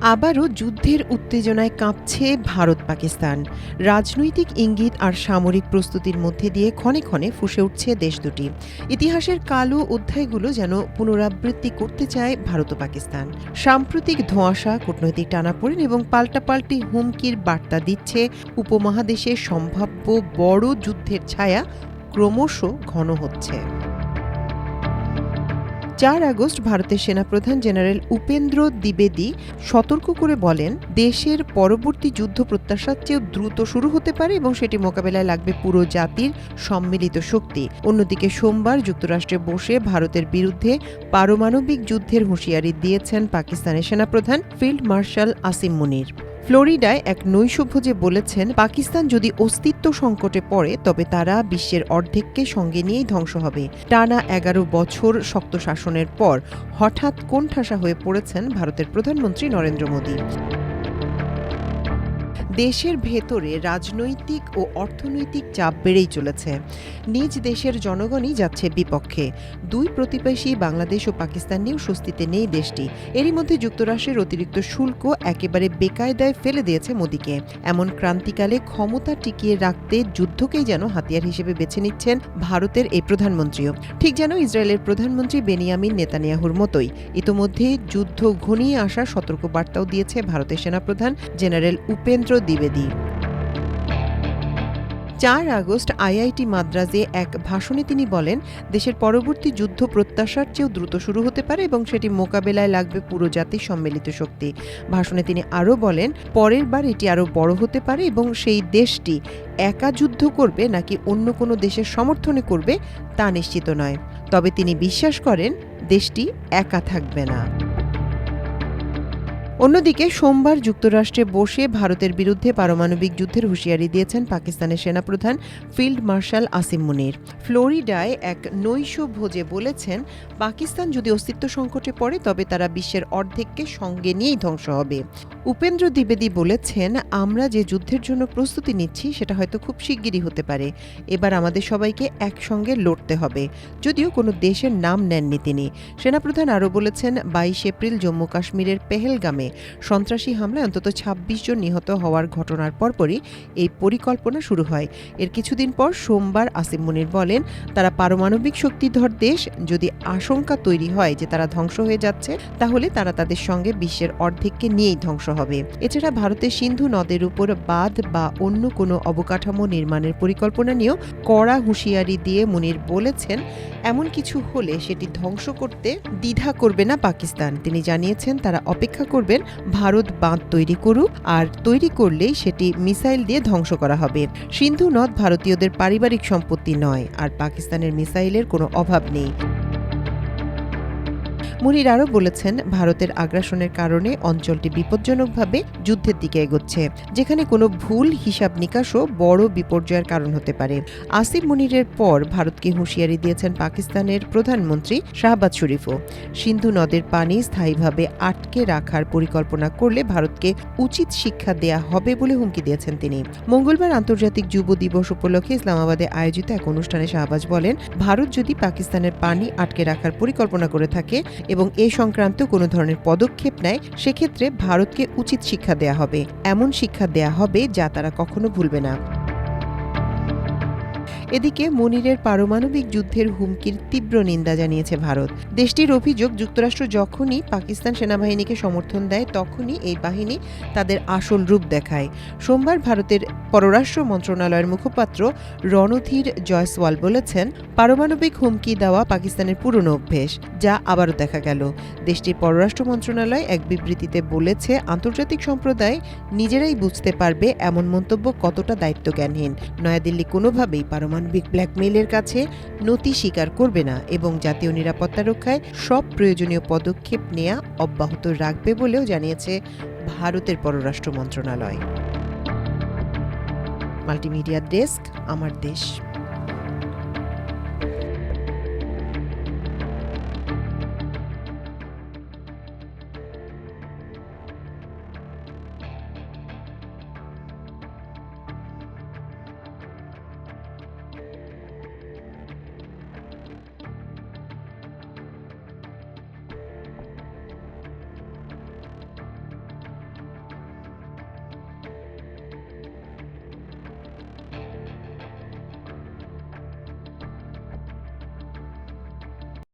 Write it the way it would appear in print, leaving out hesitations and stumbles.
আবারও যুদ্ধের উত্তেজনায় কাঁপছে ভারত পাকিস্তান। রাজনৈতিক ইঙ্গিত আর সামরিক প্রস্তুতির মধ্যে দিয়ে ক্ষণে ক্ষণে ফুঁসে উঠছে দেশ দুটি। ইতিহাসের কালো অধ্যায়গুলো যেন পুনরাবৃত্তি করতে চায় ভারত ও পাকিস্তান। সাম্প্রতিক ধোঁয়াশা, কূটনৈতিক টানাপোড়েন এবং পাল্টাপাল্টি হুমকির বার্তা দিচ্ছে উপমহাদেশে সম্ভাব্য বড় যুদ্ধের ছায়া ক্রমশ ঘন হচ্ছে। ৪ আগস্ট ভারতের সেনাপ্রধান জেনারেল উপেন্দ্র দ্বিবেদী সতর্ক করে বলেন, দেশের পরবর্তী যুদ্ধ প্রত্যাশার চেয়েও দ্রুত শুরু হতে পারে এবং সেটি মোকাবেলায় লাগবে পুরো জাতির সম্মিলিত শক্তি। অন্যদিকে সোমবার যুক্তরাষ্ট্রে বসে ভারতের বিরুদ্ধে পারমাণবিক যুদ্ধের হুঁশিয়ারি দিয়েছেন পাকিস্তানের সেনাপ্রধান ফিল্ড মার্শাল আসিম মুনির। ফ্লোরিডায় এক নৈশভোজে বলেছেন, পাকিস্তান যদি অস্তিত্ব সংকটে পড়ে তবে তারা বিশ্বের অর্ধেককে সঙ্গে নিয়েই ধ্বংস হবে। টানা ১১ বছর শক্ত শাসনের পর হঠাৎ কোণঠাসা হয়ে পড়েছেন ভারতের প্রধানমন্ত্রী নরেন্দ্র মোদী। দেশের ভেতরে রাজনৈতিক ও অর্থনৈতিক চাপ বেড়েই চলেছে। নিজ দেশের জনগণই যাচ্ছে বিপক্ষে। দুই প্রতিবেশী বাংলাদেশ ও পাকিস্তান নিয়েও স্বস্তিতে নেই দেশটি। এরই মধ্যে যুক্তরাষ্ট্রের অতিরিক্ত শুল্ক একেবারে বেকায়দায় ফেলে দিয়েছে মোদীকে। এমন ক্রান্তিকালে ক্ষমতা টিকিয়ে রাখতে যুদ্ধকেই যেন হাতিয়ার হিসেবে বেছে নিচ্ছেন ভারতের এই প্রধানমন্ত্রীও। ঠিক যেন ইসরায়েলের প্রধানমন্ত্রী বেনিয়ামিন নেতানিয়াহুর মতোই। ইতোমধ্যে যুদ্ধ ঘনিয়ে আসার সতর্কবার্তাও দিয়েছে ভারতের সেনাপ্রধান জেনারেল উপেন্দ্র দ্বিবেদী। ৪ আগস্ট আইআইটি মাদ্রাজে এক ভাষণে তিনি বলেন, দেশের পরবর্তী যুদ্ধ প্রত্যাশার চেয়েও দ্রুত শুরু হতে পারে এবং সেটি মোকাবেলায় লাগবে পুরো জাতির সম্মিলিত শক্তি। ভাষণে তিনি আরও বলেন, পরের বার এটি আরও বড় হতে পারে এবং সেই দেশটি একা যুদ্ধ করবে নাকি অন্য কোনো দেশের সমর্থনে করবে তা নিশ্চিত নয়। তবে তিনি বিশ্বাস করেন দেশটি একা থাকবে না। অন্যদিকে সোমবার যুক্তরাষ্ট্রে বসে ভারতের বিরুদ্ধে পারমাণবিক যুদ্ধের হুঁশিয়ারি দিয়েছেন পাকিস্তানের সেনাপ্রধান ফিল্ড মার্শাল আসিম মুনির। ফ্লোরিডায় এক নৈশভোজে বলেছেন, পাকিস্তান যদি অস্তিত্ব সংকটে পড়ে তবে তারা বিশ্বের অর্ধেককে সঙ্গে নিয়েই ধ্বংস হবে। উপেন্দ্র দ্বিবেদী বলেছেন, আমরা যে যুদ্ধের জন্য প্রস্তুতি নিচ্ছি সেটা হয়তো খুব শিগগিরই হতে পারে। এবার আমাদের সবাইকে একসঙ্গে লড়তে হবে। যদিও কোনো দেশের নাম নেননি তিনি। সেনাপ্রধান আরও বলেছেন, ২২ এপ্রিল জম্মু কাশ্মীরের পেহেলগামে সন্ত্রাসী হামলায় অন্তত ২৬ জন নিহত হওয়ার ঘটনার পরপরই এই পরিকল্পনা শুরু হয়। এর কিছুদিন পর সোমবার আসিম মুনির বলেন, তারা পারমাণবিক শক্তিধর দেশ। যদি আশঙ্কা তৈরি হয় যে তারা ধ্বংস হয়ে যাচ্ছে, তাহলে তারা তাদের সঙ্গে বিশ্বের অর্ধেককে নিয়েই ধ্বংস হবে। এছাড়া ভারতের সিন্ধু নদের উপর বাঁধ বা অন্য কোনো অবকাঠামো নির্মাণের পরিকল্পনা নিয়েও কড়া হুঁশিয়ারি দিয়ে মুনির বলেছেন, এমন কিছু হলে সেটি ধ্বংস করতে দ্বিধা করবে না পাকিস্তান। তিনি জানিয়েছেন, তারা অপেক্ষা করবেন ভারত বাঁধ তৈরি করুক, আর তৈরি করলেই সেটি মিসাইল দিয়ে ধ্বংস করা হবে। সিন্ধু নদ ভারতীয়দের পারিবারিক সম্পত্তি নয়, আর পাকিস্তানের মিসাইলের কোনো অভাব নেই। মুনির আরও বলেছেন, ভারতের আগ্রাসনের কারণে অঞ্চলটি বিপজ্জনকভাবে যুদ্ধের দিকে এগোচ্ছে, যেখানে কোনো ভুল হিসাব নিকাশও বড় বিপর্যয়ের কারণ হতে পারে। আসিম মুনিরের পর ভারতকে হুঁশিয়ারি দিয়েছেন পাকিস্তানের প্রধানমন্ত্রী শাহবাজ শরীফও। সিন্ধু নদের পানি স্থায়ীভাবে আটকে রাখার পরিকল্পনা করলে ভারতকে উচিত শিক্ষা দেয়া হবে বলে হুমকি দিয়েছেন তিনি। মঙ্গলবার আন্তর্জাতিক যুব দিবস উপলক্ষে ইসলামাবাদে আয়োজিত এক অনুষ্ঠানে শাহবাজ বলেন, ভারত যদি পাকিস্তানের পানি আটকে রাখার পরিকল্পনা করে থাকে এবং এ সংক্রান্ত কোনো ধরনের পদক্ষেপ নেয়, সেক্ষেত্রে ভারতকে উচিত শিক্ষা দেয়া হবে। এমন শিক্ষা দেয়া হবে যা তারা কখনো ভুলবে না। এদিকে মুনিরের পারমাণবিক যুদ্ধের হুমকির তীব্র নিন্দা জানিয়েছে ভারত। দেশটির অভিযোগ, যুক্তরাষ্ট্র যখনই পাকিস্তান সেনাবাহিনীকে সমর্থন দেয় তখনই এই বাহিনী তাদের আসল রূপ দেখায়। সোমবার ভারতের পররাষ্ট্র মন্ত্রণালয়ের মুখপাত্র রণধীর জয়সওয়াল বলেছেন, পারমাণবিক হুমকি দেওয়া পাকিস্তানের পুরনো অভ্যেস, যা আবারও দেখা গেল। দেশটির পররাষ্ট্র মন্ত্রণালয় এক বিবৃতিতে বলেছে, আন্তর্জাতিক সম্প্রদায় নিজেরাই বুঝতে পারবে এমন মন্তব্য কতটা দায়িত্বজ্ঞানহীন। নয়াদিল্লি কোনোভাবেই পারমাণবিক ব্ল্যাকমেইলের কাছে নতি স্বীকার করবে না এবং জাতীয় নিরাপত্তা রক্ষায় সব প্রয়োজনীয় পদক্ষেপ নেওয়া অব্যাহত রাখবে বলেও জানিয়েছে ভারতের পররাষ্ট্র মন্ত্রণালয়। মাল্টিমিডিয়া ডেস্ক, আমার দেশ।